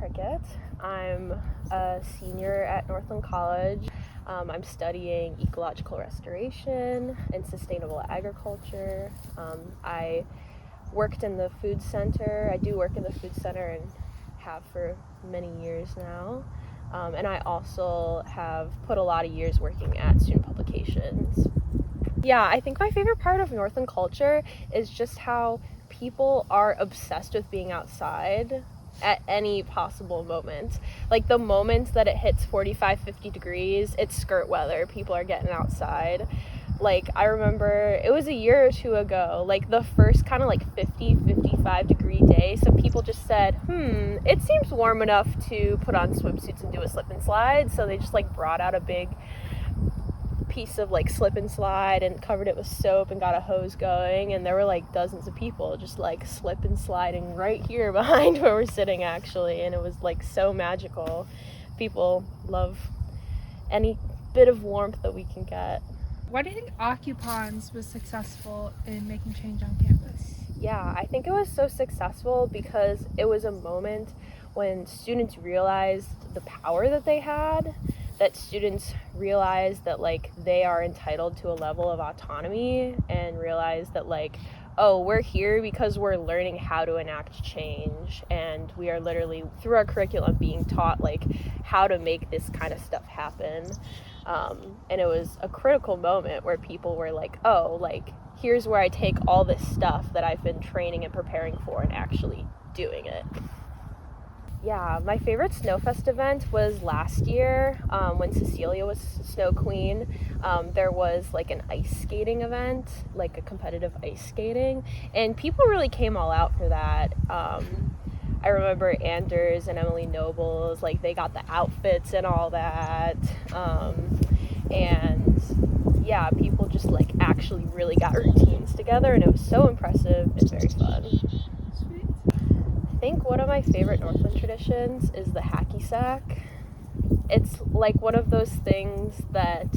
Cricket. I'm a senior at Northland College. I'm studying ecological restoration and sustainable agriculture. I worked in the food center. I do work in the food center and have for many years now. And I also have put a lot of years working at student publications. Yeah, I think my favorite part of Northland culture is just how people are obsessed with being outside at any possible moment. Like the moment that it hits 45, 50 degrees, it's skirt weather. People are getting outside. Like I remember it was a year or two ago, like the first kind of like 50, 55 degree day. Some people just said, it seems warm enough to put on swimsuits and do a slip and slide. So they just like brought out a big piece of like slip and slide and covered it with soap and got a hose going, and there were like dozens of people just like slip and sliding right here behind where we're sitting actually, and it was like so magical. People love any bit of warmth that we can get. Why do you think Occupons was successful in making change on campus? Yeah, I think it was so successful because it was a moment when students realized the power that they had, that students realized that like they are entitled to a level of autonomy, and realized that like, oh, we're here because we're learning how to enact change, and we are literally through our curriculum being taught like how to make this kind of stuff happen. And it was a critical moment where people were like, oh, like here's where I take all this stuff that I've been training and preparing for and actually doing it. Yeah, my favorite Snowfest event was last year when Cecilia was Snow Queen. There was like an ice skating event, like a competitive ice skating, and people really came all out for that. I remember Anders and Emily Nobles, like they got the outfits and all that. And yeah, people just like actually really got routines together, and it was so impressive and very fun. I think one of my favorite Northland traditions is the hacky sack. It's like one of those things that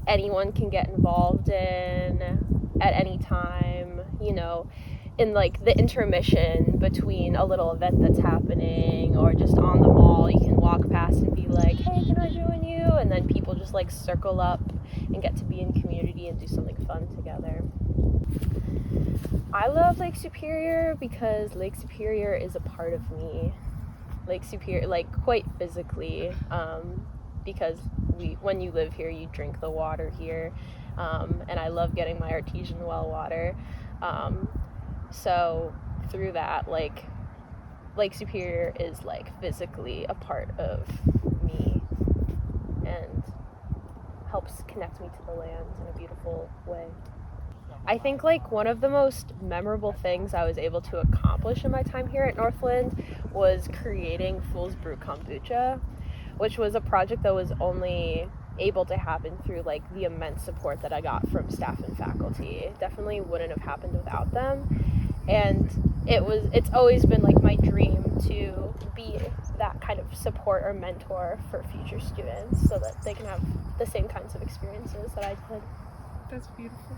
anyone can get involved in at any time, you know, in like the intermission between a little event that's happening, or just on the mall, you can walk past and be like, hey, can I join you? And then people just like circle up and get to be in community and do something fun together. I love Lake Superior because Lake Superior is a part of me. Lake Superior, like quite physically, because when you live here, you drink the water here, and I love getting my artesian well water. So through that, like Lake Superior is like physically a part of me and helps connect me to the land in a beautiful way. I think like one of the most memorable things I was able to accomplish in my time here at Northland was creating Fool's Brew Kombucha, which was a project that was only able to happen through like the immense support that I got from staff and faculty. It definitely wouldn't have happened without them. And it's always been like my dream to be that kind of support or mentor for future students so that they can have the same kinds of experiences that I did. That's beautiful.